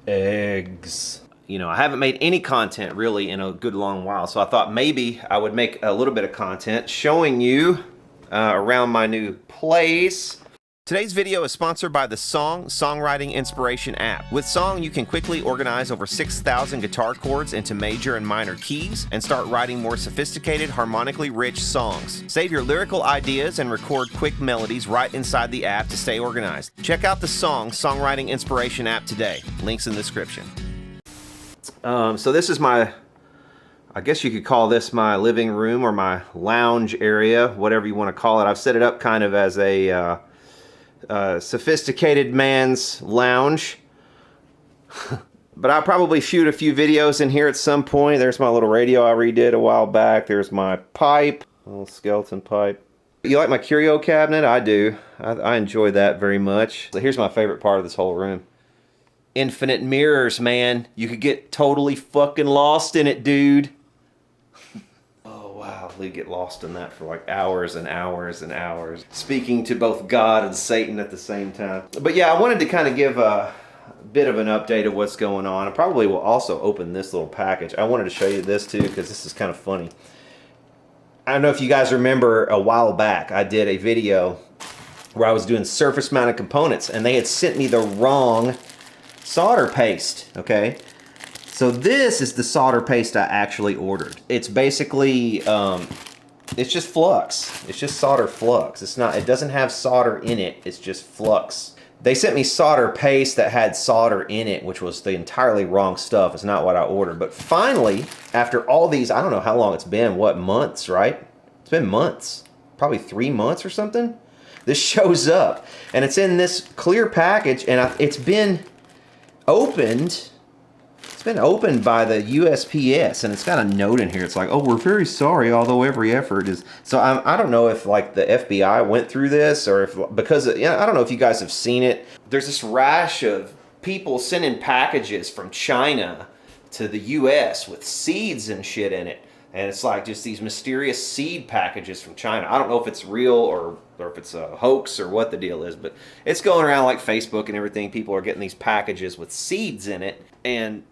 eggs. You know, I haven't made any content really in a good long while, so I thought maybe I would make a little bit of content showing you around my new place. Today's video is sponsored by the Songwriting Inspiration app. With Song, you can quickly organize over 6,000 guitar chords into major and minor keys and start writing more sophisticated, harmonically rich songs. Save your lyrical ideas and record quick melodies right inside the app to stay organized. Check out the Songwriting Inspiration app today. Links in the description. So this is my, I guess you could call this my living room or my lounge area, whatever you want to call it. I've set it up kind of as a sophisticated man's lounge. But I'll probably shoot a few videos in here at some point. There's my little radio I redid a while back. There's my pipe, little skeleton pipe. You like my curio cabinet? I do. I enjoy that very much. So here's my favorite part of this whole room. Infinite mirrors, man. You could get totally fucking lost in it, dude. Oh wow, we get lost in that for like hours and hours and hours. Speaking to both God and Satan at the same time. But yeah, I wanted to kind of give a bit of an update of what's going on. I probably will also open this little package. I wanted to show you this too because this is kind of funny. I don't know if you guys remember a while back, I did a video where I was doing surface mounted components and they had sent me the wrong solder paste, okay? So this is the solder paste I actually ordered. It's basically, it's just flux. It's just solder flux. It's not, it doesn't have solder in it, it's just flux. They sent me solder paste that had solder in it, which was the entirely wrong stuff. It's not what I ordered. But finally, after all these, I don't know how long it's been, what, months, right? It's been months, probably 3 months or something. This shows up, and it's in this clear package, and it's been opened. It's been opened by the USPS, and it's got a note in here. It's like, oh, we're very sorry, although every effort is. So I don't know if like the FBI went through this, or if because I don't know if you guys have seen it. There's this rash of people sending packages from China to the US with seeds and shit in it, and it's like just these mysterious seed packages from China. I don't know if it's real or if it's a hoax or what the deal is, but it's going around like Facebook and everything. People are getting these packages with seeds in it, and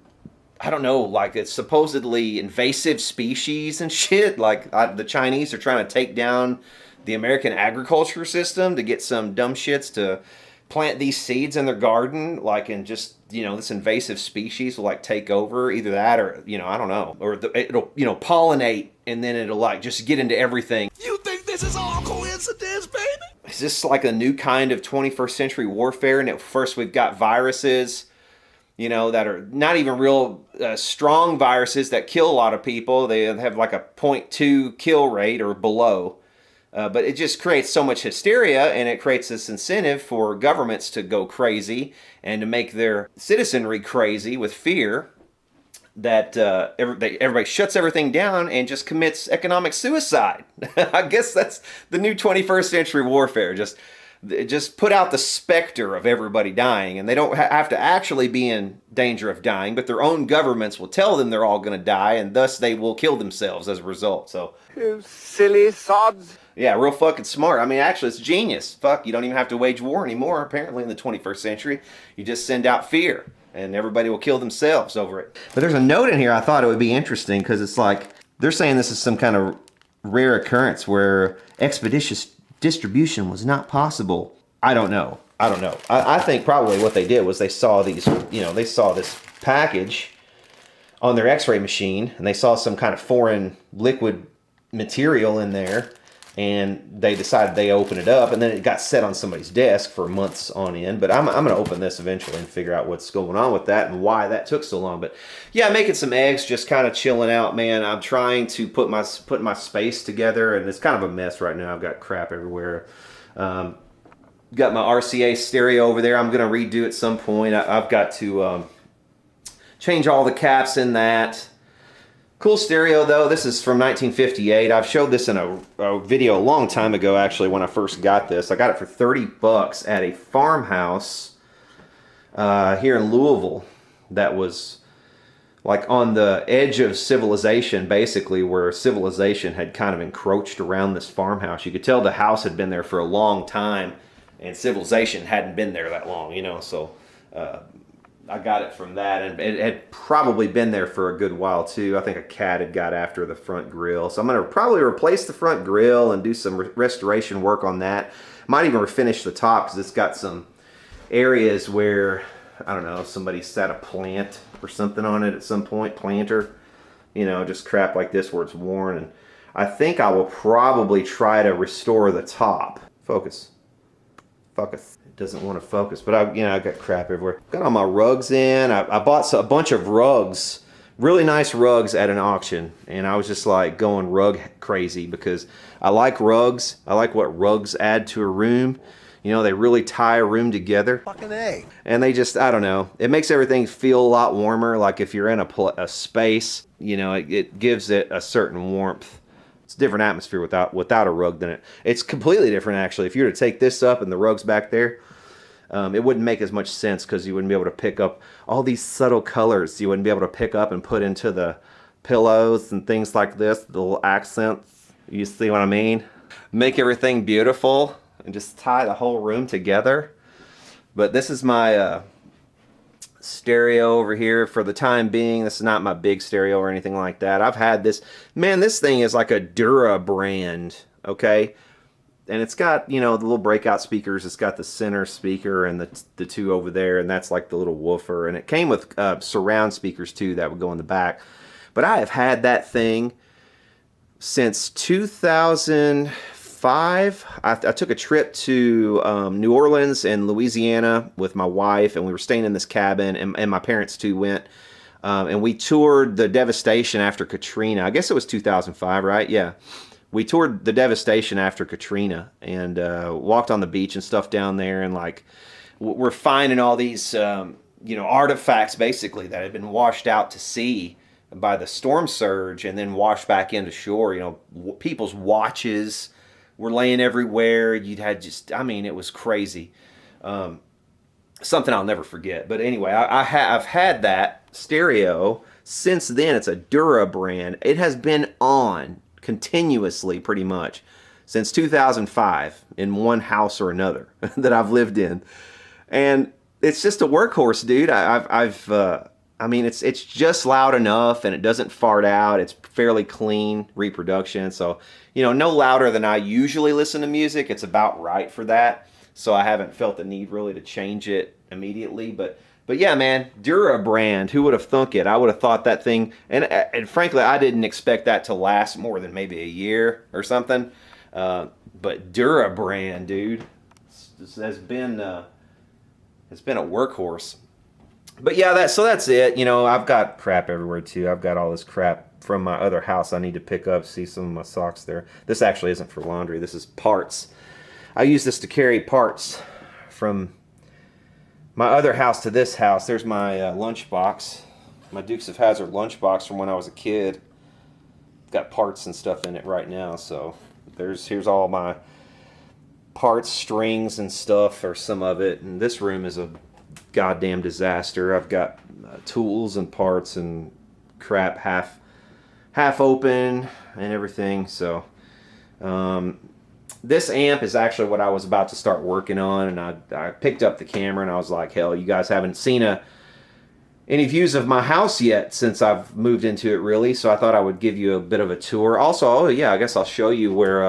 I don't know, like it's supposedly invasive species and shit. Like the Chinese are trying to take down the American agriculture system to get some dumb shits to plant these seeds in their garden, like, and just, you know, this invasive species will like take over, either that or, you know, I don't know, or it'll, you know, pollinate, and then it'll like just get into everything. You think this is all coincidence, baby? Is this like a new kind of 21st century warfare? And at first we've got viruses, you know, that are not even real strong viruses that kill a lot of people. They have like a 0.2 kill rate or below. But it just creates so much hysteria, and it creates this incentive for governments to go crazy and to make their citizenry crazy with fear, that everybody shuts everything down and just commits economic suicide. I guess that's the new 21st century warfare. Just put out the specter of everybody dying, and they don't have to actually be in danger of dying, but their own governments will tell them they're all going to die, and thus they will kill themselves as a result. So, You silly sods. yeah, real fucking smart. I mean, actually, it's genius. Fuck, you don't even have to wage war anymore, apparently, in the 21st century. You just send out fear, and everybody will kill themselves over it. But there's a note in here I thought it would be interesting, because it's like, they're saying this is some kind of rare occurrence where expeditious distribution was not possible. I don't know. I think probably what they did was they saw these, you know, they saw this package on their x-ray machine, and they saw some kind of foreign liquid material in there, and they decided they open it up, and then it got set on somebody's desk for months on end. But I'm going to open this eventually and figure out what's going on with that and why that took so long. But yeah, making some eggs, just kind of chilling out, man. I'm trying to put my space together, and it's kind of a mess right now. I've got crap everywhere. Got my RCA stereo over there. I'm going to redo at some point. I've got to change all the caps in that. Cool stereo though. This is from 1958. I've showed this in a video a long time ago, actually, when I first got this. I got it for 30 bucks at a farmhouse here in Louisville that was like on the edge of civilization, basically, where civilization had kind of encroached around this farmhouse. You could tell the house had been there for a long time, and civilization hadn't been there that long, you know. So I got it from that, and it had probably been there for a good while too. I think a cat had got after the front grill, so I'm gonna probably replace the front grill and do some restoration work on that. Might even refinish the top because it's got some areas where, I don't know, somebody set a plant or something on it at some point, planter, you know, just crap like this where it's worn. And I think I will probably try to restore the top. Focus. Focus. It doesn't want to focus, but I got crap everywhere. Got all my rugs in. I bought a bunch of rugs, really nice rugs at an auction, and I was just like going rug crazy because I like rugs. I like what rugs add to a room. You know, they really tie a room together. Fucking A. And they just, I don't know, it makes everything feel a lot warmer. Like if you're in a space, you know, it gives it a certain warmth. It's a different atmosphere without a rug than it's completely different actually. If you were to take this up and the rug's back there, it wouldn't make as much sense because you wouldn't be able to pick up all these subtle colors. You wouldn't be able to pick up and put into the pillows and things like this, the little accents. You see what I mean? Make everything beautiful and just tie the whole room together. But this is my stereo over here for the time being. This is not my big stereo or anything like that. I've had this, man, this thing is like a Dura brand, okay? And it's got, you know, the little breakout speakers. It's got the center speaker and the two over there, and that's like the little woofer. And it came with surround speakers too that would go in the back. But I have had that thing since 2005. I took a trip to New Orleans and Louisiana with my wife, and we were staying in this cabin, and my parents too went. And we toured the devastation after Katrina. I guess it was 2005, right? Yeah. We toured the devastation after Katrina and walked on the beach and stuff down there, and like we're finding all these you know, artifacts basically that had been washed out to sea by the storm surge and then washed back into shore. You know, people's watches were laying everywhere. You'd had just, I mean, it was crazy. Something I'll never forget. But anyway, I've had that stereo since then. It's a Dura brand. It has been on continuously pretty much since 2005 in one house or another that I've lived in, and it's just a workhorse, dude. I mean, it's just loud enough and it doesn't fart out. It's fairly clean reproduction, so you know, no louder than I usually listen to music. It's about right for that, so I haven't felt the need really to change it immediately. But yeah, man, Dura brand, who would have thunk it? I would have thought that thing, and frankly, I didn't expect that to last more than maybe a year or something. But Dura brand, dude, has been a workhorse. But yeah, that's it. You know, I've got crap everywhere too. I've got all this crap from my other house I need to pick up. See some of my socks there. This actually isn't for laundry. This is parts. I use this to carry parts from my other house to this house. There's my lunchbox, my Dukes of Hazzard lunchbox from when I was a kid. Got parts and stuff in it right now. So here's all my parts, strings and stuff, or some of it. And this room is a goddamn disaster. I've got tools and parts and crap half open and everything. So this amp is actually what I was about to start working on, and I picked up the camera and I was like, hell, you guys haven't seen any views of my house yet since I've moved into it, really. So I thought I would give you a bit of a tour. Also, oh yeah, I guess I'll show you where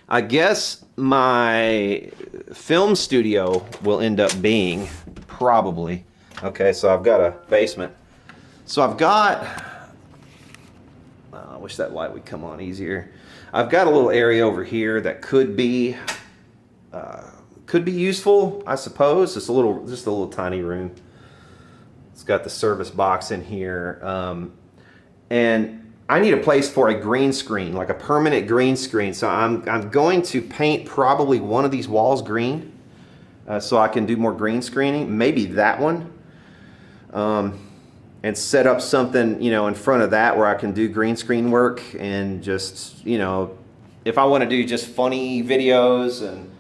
I guess my film studio will end up being, probably. Okay, so I've got a basement. So I've got, I wish that light would come on easier. I've got a little area over here that could be useful, I suppose. Just a little tiny room. It's got the service box in here, and I need a place for a green screen, like a permanent green screen. So I'm going to paint probably one of these walls green, so I can do more green screening. Maybe that one, and set up something, you know, in front of that where I can do green screen work, and just, you know, if I want to do just funny videos and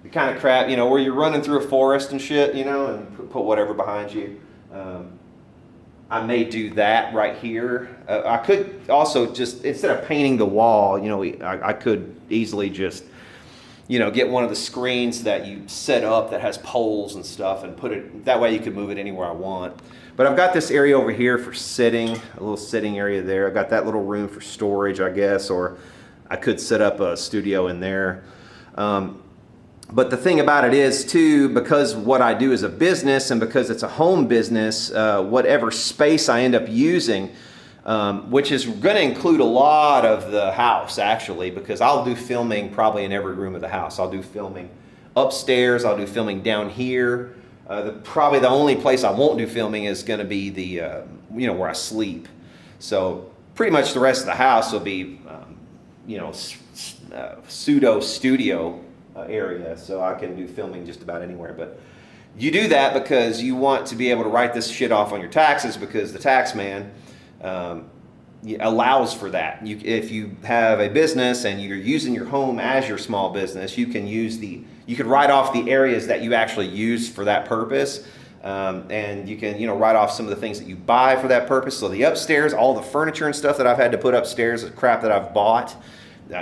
the kind of crap, you know, where you're running through a forest and shit, you know, and put whatever behind you. I may do that right here. I could also just, instead of painting the wall, you know, I could easily just you know, get one of the screens that you set up that has poles and stuff and put it, that way you can move it anywhere I want. But I've got this area over here for sitting, a little sitting area there. I've got that little room for storage, I guess, or I could set up a studio in there. But the thing about it is too, because what I do is a business and because it's a home business, whatever space I end up using, which is going to include a lot of the house actually, because I'll do filming probably in every room of the house. I'll do filming upstairs, I'll do filming down here. Probably the only place I won't do filming is going to be the, you know, where I sleep. So pretty much the rest of the house will be, you know, pseudo studio area, so I can do filming just about anywhere. But you do that because you want to be able to write this shit off on your taxes, because the tax man allows for that. If you have a business and you're using your home as your small business, you can write off the areas that you actually use for that purpose, and you can, you know, write off some of the things that you buy for that purpose. So the upstairs, all the furniture and stuff that I've had to put upstairs, the crap that I've bought,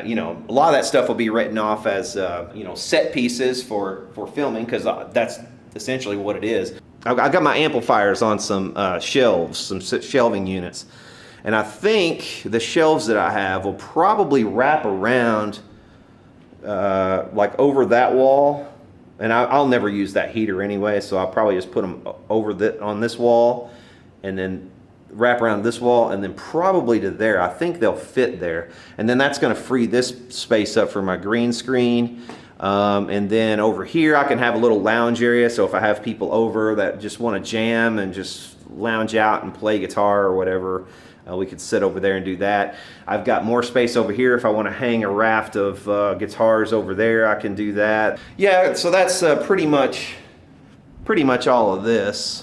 you know, a lot of that stuff will be written off as, you know, set pieces for filming, because that's essentially what it is. I got my amplifiers on some shelves, some shelving units. And I think the shelves that I have will probably wrap around like over that wall. And I'll never use that heater anyway, so I'll probably just put them over on this wall and then wrap around this wall and then probably to there. I think they'll fit there. And then that's going to free this space up for my green screen. And then over here I can have a little lounge area, so if I have people over that just want to jam and just lounge out and play guitar or whatever, we could sit over there and do that. I've got more space over here if I want to hang a raft of guitars over there. I can do that. Yeah, so that's pretty much all of this.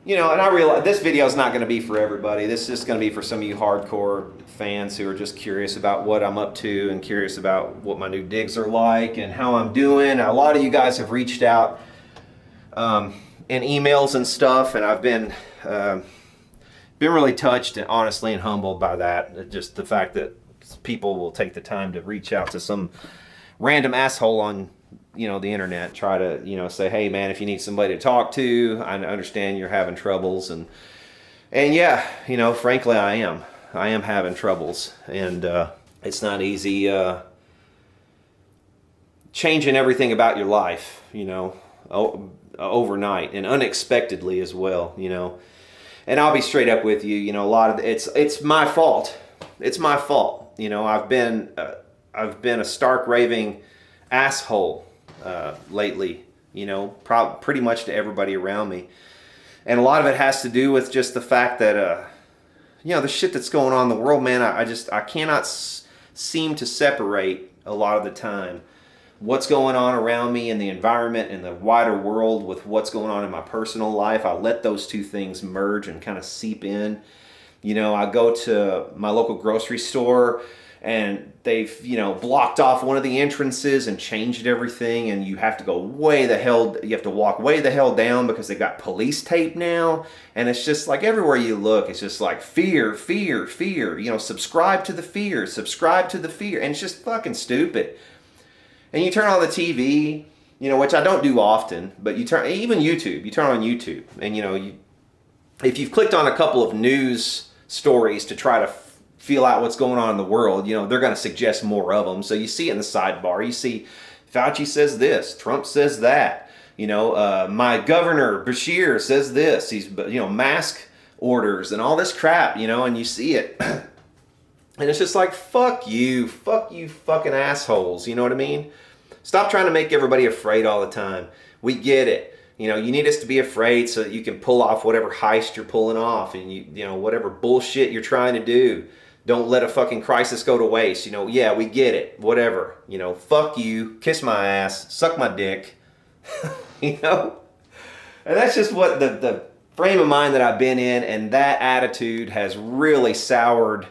You know, and I realize this video is not going to be for everybody. This is just going to be for some of you hardcore fans who are just curious about what I'm up to and curious about what my new digs are like and how I'm doing. A lot of you guys have reached out in emails and stuff, and I've been really touched and honestly and humbled by that. Just the fact that people will take the time to reach out to some random asshole on, you know, the internet, try to, you know, say, hey man, if you need somebody to talk to, I understand you're having troubles, and yeah, you know, frankly I am having troubles, and it's not easy changing everything about your life, you know, overnight and unexpectedly as well, you know. And I'll be straight up with you, you know, a lot of it's my fault. It's my fault. You know, I've been a stark raving asshole lately, you know, pretty much to everybody around me. And a lot of it has to do with just the fact that, you know, the shit that's going on in the world, man, I cannot seem to separate a lot of the time what's going on around me in the environment and the wider world with what's going on in my personal life. I let those two things merge and kind of seep in. You know, I go to my local grocery store and they've, you know, blocked off one of the entrances and changed everything, and you have to go you have to walk way the hell down because they've got police tape now. And it's just like everywhere you look, it's just like fear, fear, fear, you know, subscribe to the fear, subscribe to the fear. And it's just fucking stupid. And you turn on the TV, you know, which I don't do often, but you turn on YouTube, and, you know, if you've clicked on a couple of news stories to try to feel out what's going on in the world, you know, they're going to suggest more of them. So you see it in the sidebar, you see Fauci says this, Trump says that, you know, my governor Bashir says this, he's, you know, mask orders and all this crap, you know, and you see it. And it's just like, fuck you fucking assholes, you know what I mean? Stop trying to make everybody afraid all the time. We get it. You know, you need us to be afraid so that you can pull off whatever heist you're pulling off, and you know, whatever bullshit you're trying to do. Don't let a fucking crisis go to waste. You know, yeah, we get it. Whatever. You know, fuck you, kiss my ass, suck my dick. You know? And that's just what the frame of mind that I've been in, and that attitude has really soured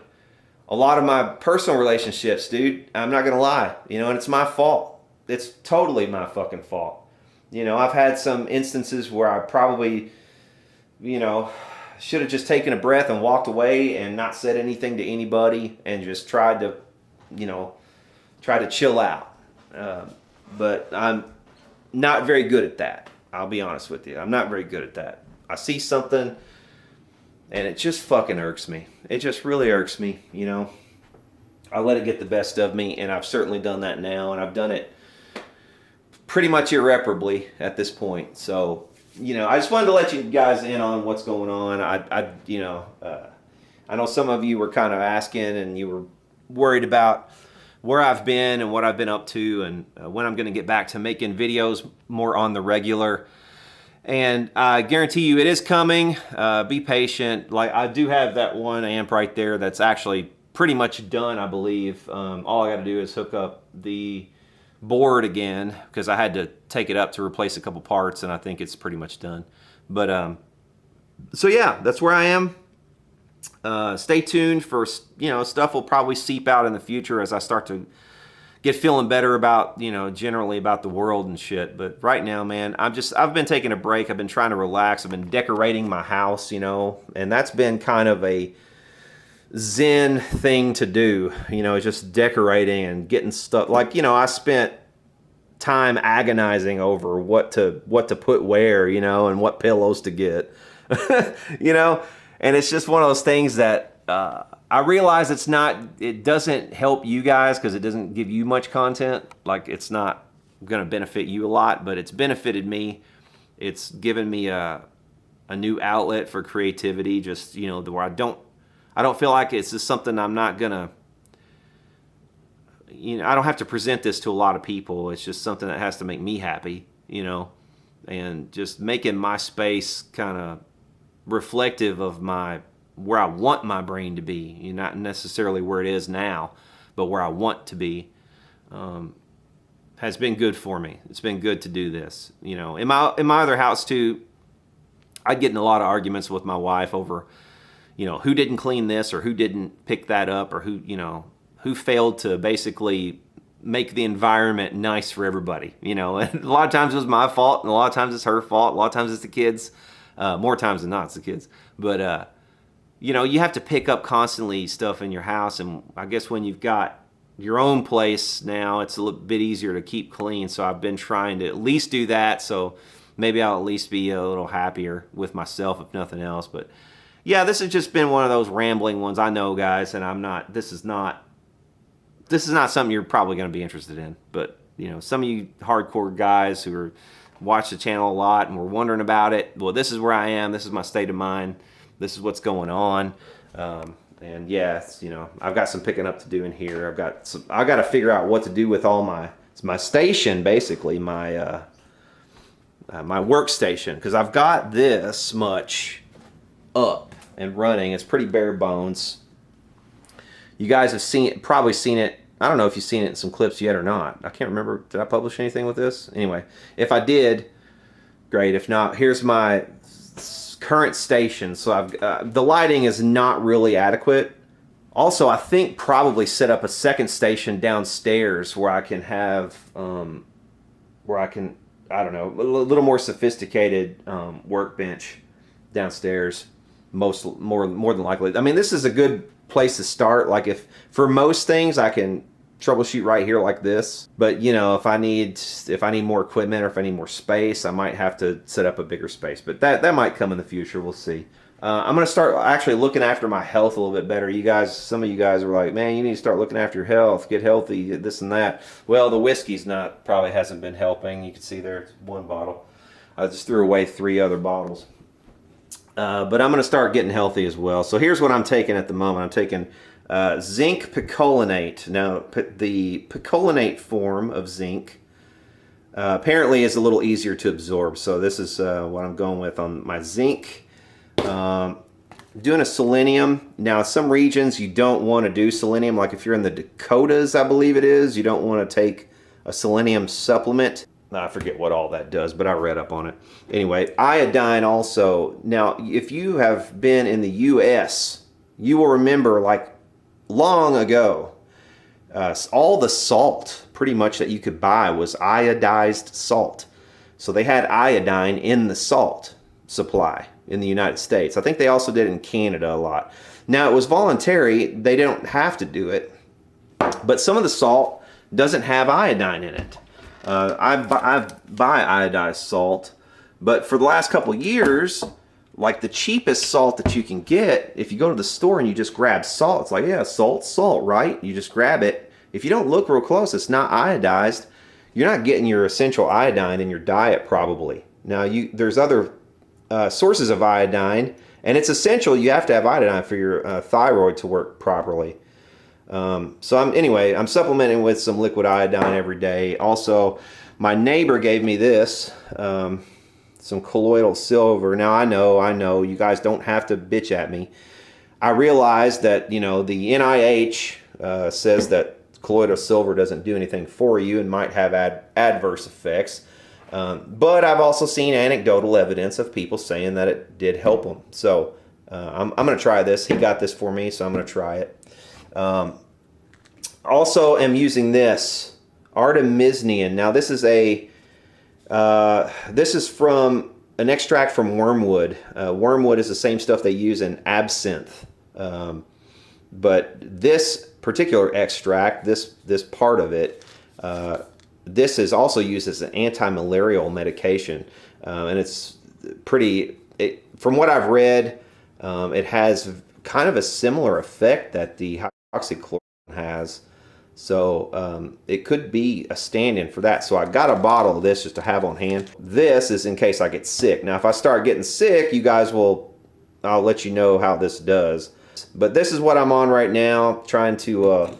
a lot of my personal relationships, dude. I'm not gonna lie, you know, and it's my fault. It's totally my fucking fault. You know, I've had some instances where I probably, you know, should have just taken a breath and walked away and not said anything to anybody and just tried to, you know, chill out. But I'm not very good at that. I'll be honest with you. I'm not very good at that. I see something and it just fucking irks me. It just really irks me, you know. I let it get the best of me, and I've certainly done that now, and I've done it pretty much irreparably at this point. So, you know, I just wanted to let you guys in on what's going on. I know some of you were kind of asking, and you were worried about where I've been and what I've been up to, and when I'm going to get back to making videos more on the regular. And I guarantee you it is coming. Be patient. Like, I do have that one amp right there that's actually pretty much done, I believe. All I got to do is hook up the board again, because I had to take it up to replace a couple parts, and I think it's pretty much done. But so yeah, that's where I am. Stay tuned for, you know, stuff will probably seep out in the future as I start to get feeling better about, you know, generally about the world and shit. But right now, man, I've been taking a break. I've been trying to relax. I've been decorating my house, you know, and that's been kind of a zen thing to do, you know, just decorating and getting stuff. Like, you know, I spent time agonizing over what to put where, you know, and what pillows to get, you know, and it's just one of those things that I realize it doesn't help you guys because it doesn't give you much content. Like, it's not going to benefit you a lot, but it's benefited me. It's given me a new outlet for creativity, just, you know, where I don't feel like it's just something I'm not gonna, you know, I don't have to present this to a lot of people. It's just something that has to make me happy, you know, and just making my space kind of reflective of where I want my brain to be, you know, not necessarily where it is now, but where I want to be, has been good for me. It's been good to do this, you know. In my other house too, I'd get in a lot of arguments with my wife over, you know, who didn't clean this or who didn't pick that up, or who, you know, who failed to basically make the environment nice for everybody, you know. And a lot of times it was my fault, and a lot of times it's her fault, a lot of times it's the kids, more times than not it's the kids. But you know, you have to pick up constantly stuff in your house, and I guess when you've got your own place now, it's a little bit easier to keep clean. So I've been trying to at least do that, so maybe I'll at least be a little happier with myself, if nothing else. But yeah, this has just been one of those rambling ones, I know, guys, and this is not something you're probably going to be interested in. But, you know, some of you hardcore guys who watch the channel a lot and were wondering about it, well, this is where I am. This is my state of mind. This is what's going on. And yeah, you know, I've got some picking up to do in here. I've got to figure out what to do with all my station, basically, my workstation, because I've got this much up and running. It's pretty bare bones. You guys have probably seen it. I don't know if you've seen it in some clips yet or not. I can't remember. Did I publish anything with this? Anyway, if I did, great. If not, here's my current station. So the lighting is not really adequate. Also, I think probably set up a second station downstairs where I can have, I don't know, a little more sophisticated workbench downstairs. More than likely. I mean, this is a good place to start. Like, if for most things I can troubleshoot right here like this, but you know, if I need more equipment or if I need more space, I might have to set up a bigger space. But that might come in the future. We'll see. I'm gonna start actually looking after my health a little bit better. You guys, some of you guys are like, man, you need to start looking after your health, get healthy, this and that. Well, the whiskey's probably hasn't been helping. You can see there, it's one bottle. I just threw away 3 other bottles. But I'm going to start getting healthy as well. So here's what I'm taking at the moment. I'm taking zinc picolinate. Now, the picolinate form of zinc apparently is a little easier to absorb. So this is what I'm going with on my zinc. Doing a selenium. Now, some regions you don't want to do selenium. Like if you're in the Dakotas, I believe it is, you don't want to take a selenium supplement. I forget what all that does, but I read up on it. Anyway, iodine also. Now, if you have been in the U.S., you will remember, like, long ago, all the salt, pretty much, that you could buy was iodized salt. So they had iodine in the salt supply in the United States. I think they also did it in Canada a lot. Now, it was voluntary. They don't have to do it. But some of the salt doesn't have iodine in it. I buy iodized salt, but for the last couple years, like the cheapest salt that you can get, if you go to the store and you just grab salt, it's like, yeah, salt, right? You just grab it. If you don't look real close, it's not iodized. You're not getting your essential iodine in your diet probably. Now, there's other sources of iodine, and it's essential. You have to have iodine for your thyroid to work properly. So I'm supplementing with some liquid iodine every day. Also, my neighbor gave me this, some colloidal silver. Now I know, you guys don't have to bitch at me. I realize that, the NIH says that colloidal silver doesn't do anything for you and might have adverse effects. But I've also seen anecdotal evidence of people saying that it did help them. So I'm going to try this. He got this for me, so I'm going to try it. Also am using this artemisinin. Now this is from an extract from wormwood. Wormwood is the same stuff they use in absinthe. But this particular extract, this part of it, this is also used as an anti-malarial medication. And it's from what I've read, it has kind of a similar effect that the hydroxychloroquine has. So it could be a stand-in for that. So I got a bottle of this just to have on hand. This is in case I get sick. Now if I start getting sick, I'll let you know how this does. But this is what I'm on right now, trying to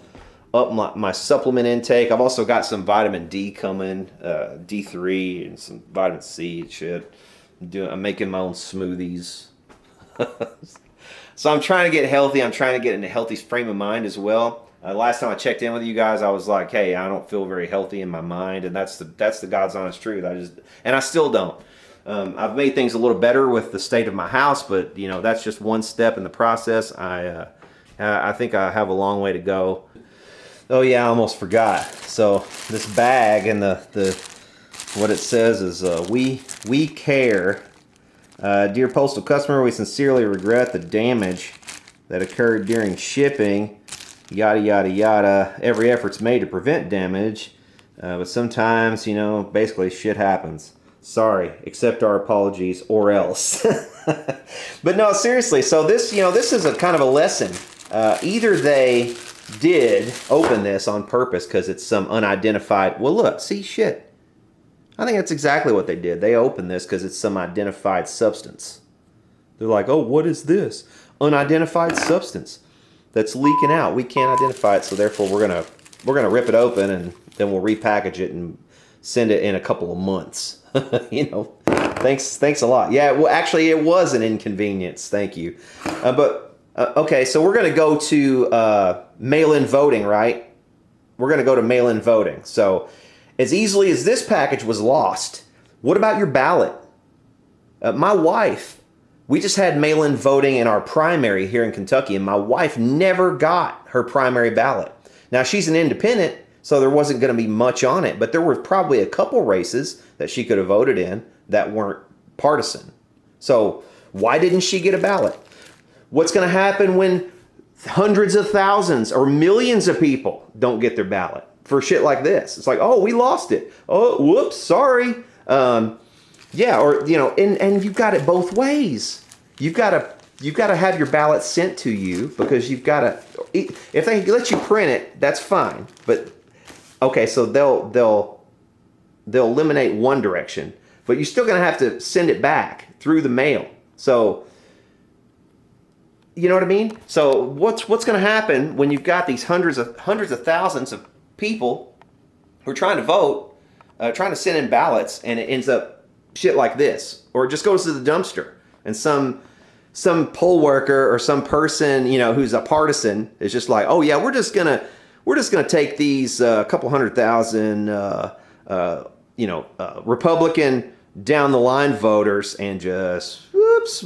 up my supplement intake. I've also got some vitamin D coming, D3 and some vitamin C and shit. I'm making my own smoothies. So I'm trying to get healthy. I'm trying to get in a healthy frame of mind as well. Last time I checked in with you guys, I was like, hey, I don't feel very healthy in my mind, and that's the God's honest truth. I still don't. I've made things a little better with the state of my house, but that's just one step in the process. I think I have a long way to go. Oh yeah, I almost forgot. So this bag and the what it says is we care. Dear postal customer, we sincerely regret the damage that occurred during shipping. Yada yada yada. Every effort's made to prevent damage, but sometimes basically shit happens. Sorry, accept our apologies or else. But no, seriously, so this is a kind of a lesson. Either they did open this on purpose because it's some unidentified, well look, see, shit. I think that's exactly what they did. They opened this because it's some identified substance. They're like, oh, what is this? Unidentified substance that's leaking out. We can't identify it, so therefore we're gonna rip it open and then we'll repackage it and send it in a couple of months. Thanks a lot. Yeah, well, actually, it was an inconvenience. Thank you. Okay, so we're going to go to mail-in voting, right? We're going to go to mail-in voting. So as easily as this package was lost, what about your ballot? My wife, we just had mail-in voting in our primary here in Kentucky, and my wife never got her primary ballot. Now, she's an independent, so there wasn't going to be much on it, but there were probably a couple races that she could have voted in that weren't partisan. So why didn't she get a ballot? What's going to happen when hundreds of thousands or millions of people don't get their ballot for shit like this? It's like, oh, we lost it. Oh, whoops, sorry. Yeah, or and you've got it both ways. You've got to have your ballot sent to you because you've got to. If they let you print it, that's fine. But okay, so they'll eliminate one direction, but you're still going to have to send it back through the mail. So, you know what I mean? So what's going to happen when you've got these hundreds of thousands of people who are trying to vote, trying to send in ballots, and it ends up shit like this, or it just goes to the dumpster, and some poll worker or some person who's a partisan is just like, oh yeah, we're just gonna take these couple 100,000 Republican down the line voters and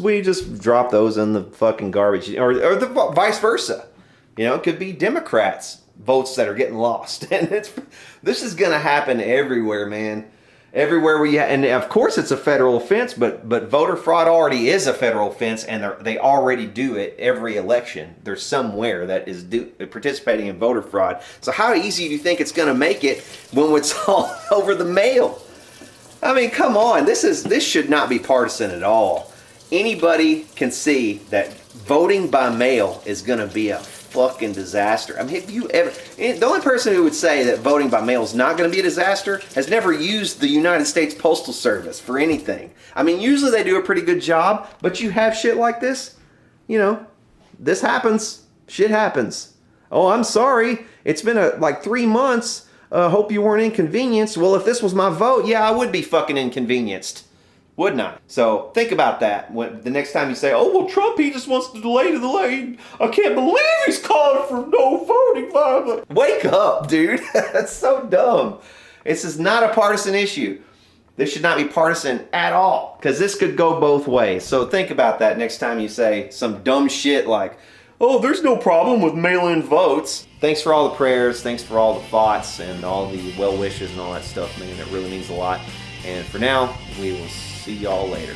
we just drop those in the fucking garbage, or the vice versa. It could be Democrats votes that are getting lost, and this is gonna happen everywhere, man. Everywhere we and of course it's a federal offense, but voter fraud already is a federal offense, and they already do it every election. There's somewhere that is participating in voter fraud. So how easy do you think it's going to make it when it's all over the mail? I mean, come on. This should not be partisan at all. Anybody can see that voting by mail is going to be a fucking disaster. I mean, have you ever... The only person who would say that voting by mail is not going to be a disaster has never used the United States Postal Service for anything. I mean, usually they do a pretty good job, but you have shit like this, you know, this happens. Shit happens. Oh, I'm sorry. It's been like 3 months. Hope you weren't inconvenienced. Well, if this was my vote, yeah, I would be fucking inconvenienced. Wouldn't I? So think about that when the next time you say, oh, well, Trump, he just wants to delay the delay. I can't believe he's calling for no voting violence. Wake up, dude. That's so dumb. This is not a partisan issue. This should not be partisan at all, because this could go both ways. So think about that next time you say some dumb shit like, oh, there's no problem with mail-in votes. Thanks for all the prayers. Thanks for all the thoughts and all the well wishes and all that stuff, man. It really means a lot. And for now, we will see y'all later.